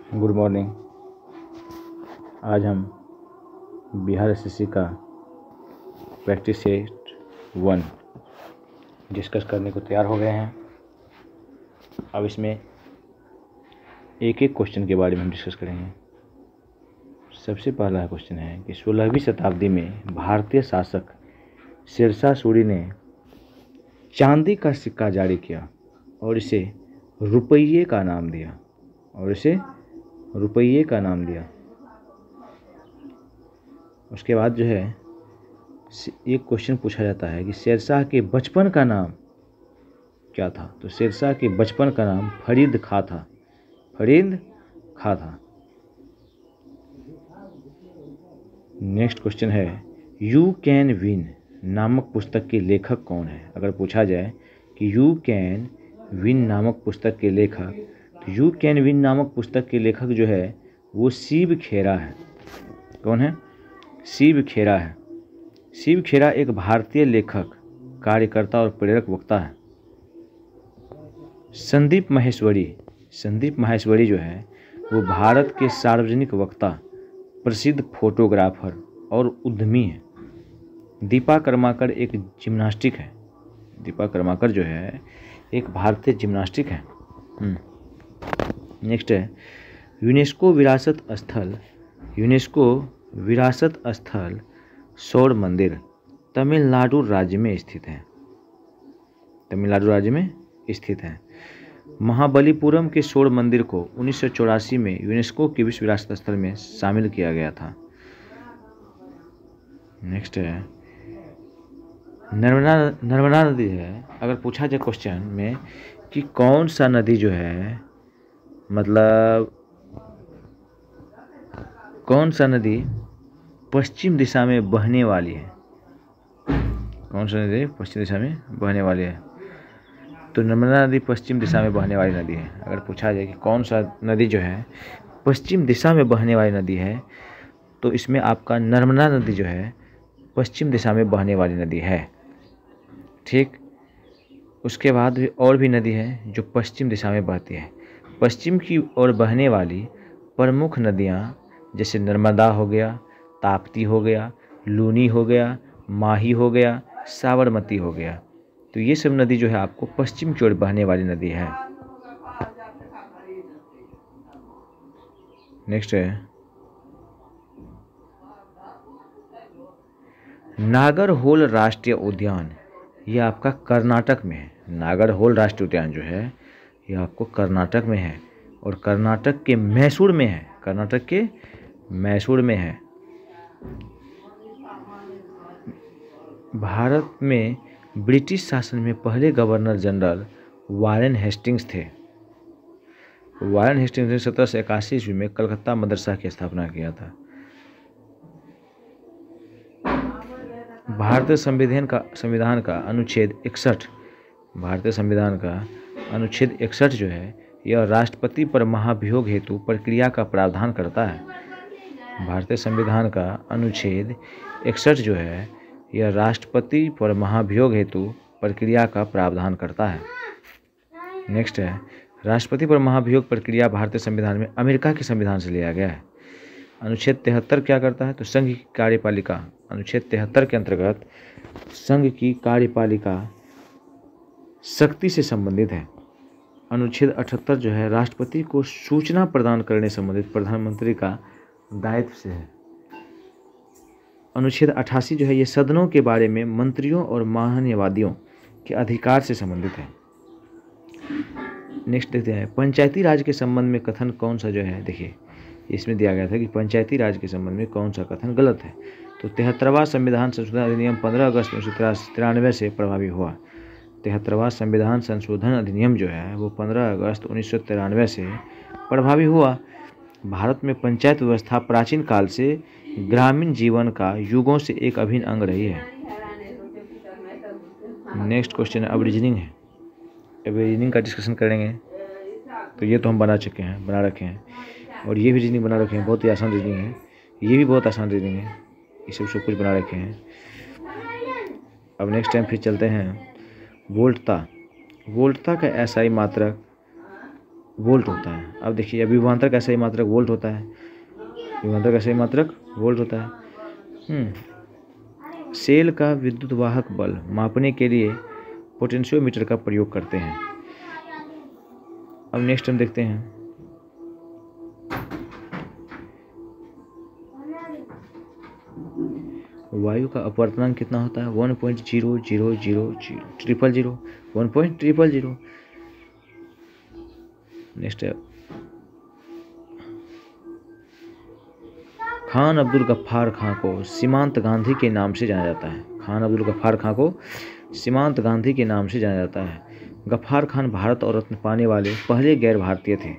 Good morning. आज हम Bihar SSC का प्रैक्टिस सेट 1 डिस्कस करने को तैयार हो गए हैं। अब इसमें एक एक क्वेश्चन के बारे में हम डिस्कस करेंगे। सबसे पहला क्वेश्चन है कि 16वीं शताब्दी में भारतीय शासक शेरशाह सूरी ने चांदी का सिक्का जारी किया और इसे रुपये का नाम दिया उसके बाद जो है एक क्वेश्चन पूछा जाता है कि शेरशाह के बचपन का नाम क्या था। तो शेरशाह के बचपन का नाम फरीद खां था। नेक्स्ट क्वेश्चन है यू कैन विन नामक पुस्तक के लेखक कौन है। अगर पूछा जाए कि यू कैन विन नामक पुस्तक के लेखक, तो यू कैन विन नामक पुस्तक के लेखक जो है वो शिव खेरा है। कौन है? शिव खेरा है। शिव खेरा एक भारतीय लेखक, कार्यकर्ता और प्रेरक वक्ता है। संदीप माहेश्वरी जो है वो भारत के सार्वजनिक वक्ता, प्रसिद्ध फोटोग्राफर और उद्यमी है। दीपा कर्माकर एक जिम्नास्टिक है। दीपा कर्माकर जो है एक भारतीय जिम्नास्टिक है। नेक्स्ट है यूनेस्को विरासत स्थल सौर मंदिर तमिलनाडु राज्य में स्थित है। महाबलीपुरम के सौर मंदिर को 1984 में यूनेस्को के विश्व विरासत स्थल में शामिल किया गया था। नेक्स्ट है नर्मदा नदी है। अगर पूछा जाए क्वेश्चन में कि कौन सा नदी जो है, मतलब कौन सा नदी पश्चिम दिशा में बहने वाली है, तो नर्मदा नदी पश्चिम दिशा में बहने वाली नदी है। अगर पूछा जाए कि कौन सा नदी जो है पश्चिम दिशा में बहने वाली नदी है, तो इसमें आपका नर्मदा नदी जो है पश्चिम दिशा में बहने वाली नदी है। ठीक, उसके बाद भी और भी नदी है जो पश्चिम दिशा में बहती है। पश्चिम की ओर बहने वाली प्रमुख नदियाँ जैसे नर्मदा हो गया, ताप्ती हो गया, लूनी हो गया, माही हो गया, साबरमती हो गया, तो ये सब नदी जो है आपको पश्चिम की ओर बहने वाली नदी है। नेक्स्ट है नागरहोल राष्ट्रीय उद्यान, ये आपका कर्नाटक में है। नागरहोल राष्ट्रीय उद्यान जो है ये आपको कर्नाटक में है और कर्नाटक के मैसूर में है। भारत में ब्रिटिश शासन में पहले गवर्नर जनरल वारेन हेस्टिंग्स थे। वारेन हेस्टिंग्स ने 1781 ईस्वी में कलकत्ता मदरसा की स्थापना किया था। भारतीय संविधान का अनुच्छेद 61 जो है यह राष्ट्रपति पर महाभियोग हेतु प्रक्रिया का प्रावधान करता है। भारतीय संविधान का अनुच्छेद 61 जो है यह राष्ट्रपति पर महाभियोग हेतु प्रक्रिया का प्रावधान करता है। नेक्स्ट है राष्ट्रपति पर महाभियोग प्रक्रिया भारतीय संविधान में अमेरिका के संविधान से लिया गया है। अनुच्छेद 73 क्या करता है? तो संघ की कार्यपालिका, अनुच्छेद 73 के अंतर्गत संघ की कार्यपालिका शक्ति से संबंधित है। अनुच्छेद 78 जो है राष्ट्रपति को सूचना प्रदान करने संबंधित प्रधानमंत्री का दायित्व से है। अनुच्छेद 88 जो है ये सदनों के बारे में मंत्रियों और महान्यायवादियों के अधिकार से संबंधित है। नेक्स्ट देखते हैं पंचायती राज के संबंध में कथन कौन सा जो है, देखिए इसमें दिया गया था कि पंचायती राज के संबंध में कौन सा कथन गलत है। तो 73वां संविधान संशोधन अधिनियम 15 अगस्त 1993 से प्रभावी हुआ। 73वां संविधान संशोधन अधिनियम जो है वो 15 अगस्त 1993 से प्रभावी हुआ। भारत में पंचायत व्यवस्था प्राचीन काल से ग्रामीण जीवन का युगों से एक अभिन्न अंग रही है। नेक्स्ट क्वेश्चन अब रीजनिंग है। अब रीजनिंग का डिस्कशन करेंगे। तो ये तो हम बना रखे हैं और ये भी रीजनिंग बना रखे हैं। बहुत ही आसान रीजनिंग है, ये भी बहुत आसान रीजनिंग है। ये सब कुछ बना रखे हैं। अब नेक्स्ट टाइम फिर चलते हैं वोल्टता का एसआई मात्रक वोल्ट होता है। अब देखिए विभवांतर का सही मात्रक वोल्ट होता है, विभवांतर का सही मात्रक वोल्ट होता है। सेल का विद्युत वाहक बल मापने के लिए पोटेंशियोमीटर का प्रयोग करते हैं। अब नेक्स्ट हम देखते हैं वायु का अपवर्तनांक कितना होता है 1.000000 नेक्स्ट है खान अब्दुल गफ्फार खां को सीमांत गांधी के नाम से जाना जाता है। खान अब्दुल गफ्फार खां को सीमांत गांधी के नाम से जाना जाता है। गफ्फार खान भारत और रत्न पाने वाले पहले गैर भारतीय थे।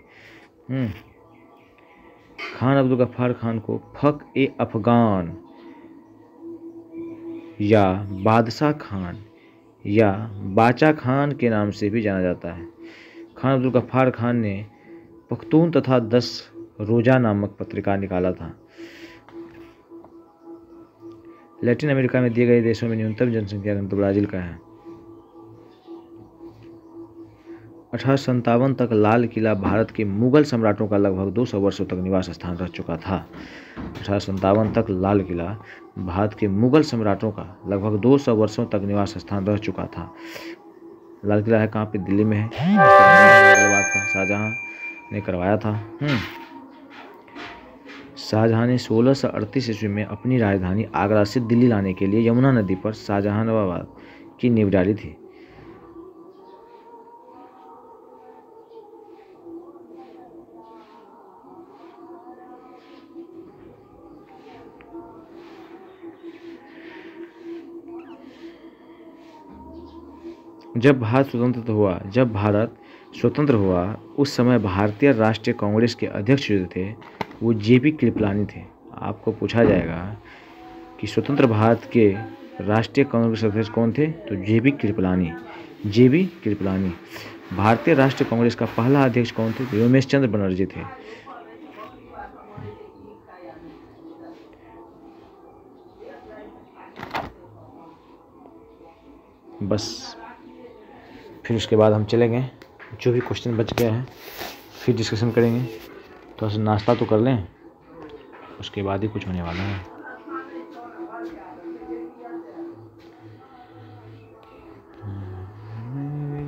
खान अब्दुल गफ्फार खान को फख-ए-अफगान या बादशाह खान या बाचा खान के नाम से भी जाना जाता है। खान अब्दुल गफ्फार खान ने पख्तून तथा 10 रोजा नामक पत्रिका निकाला था। लैटिन अमेरिका में दिए गए देशों में न्यूनतम जनसंख्या घनत्व ब्राजील का है। 1857 तक लाल किला भारत के मुगल सम्राटों का लगभग 200 वर्षों तक निवास स्थान रह चुका था। 1857 तक लाल किला भारत के मुगल सम्राटों का लगभग 200 वर्षों तक निवास स्थान रह चुका था। लाल किला है कहाँ पे? दिल्ली में है। शाहजहां ने करवाया था। शाहजहां ने 1638 ईस्वी में अपनी राजधानी आगरा से दिल्ली लाने के लिए यमुना नदी पर शाहजहानाबाद की नींव डाली थी। जब भारत स्वतंत्र हुआ उस समय भारतीय राष्ट्रीय कांग्रेस के अध्यक्ष जो थे वो जेबी कृपलानी थे। आपको पूछा जाएगा कि स्वतंत्र भारत के राष्ट्रीय कांग्रेस अध्यक्ष कौन थे, तो जेबी कृपलानी। भारतीय राष्ट्रीय कांग्रेस का पहला अध्यक्ष कौन थे, तो उमेश चंद्र बनर्जी थे। बस फिर उसके बाद हम चलेंगे, जो भी क्वेश्चन बच गया है फिर डिस्कशन करेंगे। थोड़ा सा नाश्ता तो कर लें, उसके बाद ही कुछ होने वाला है।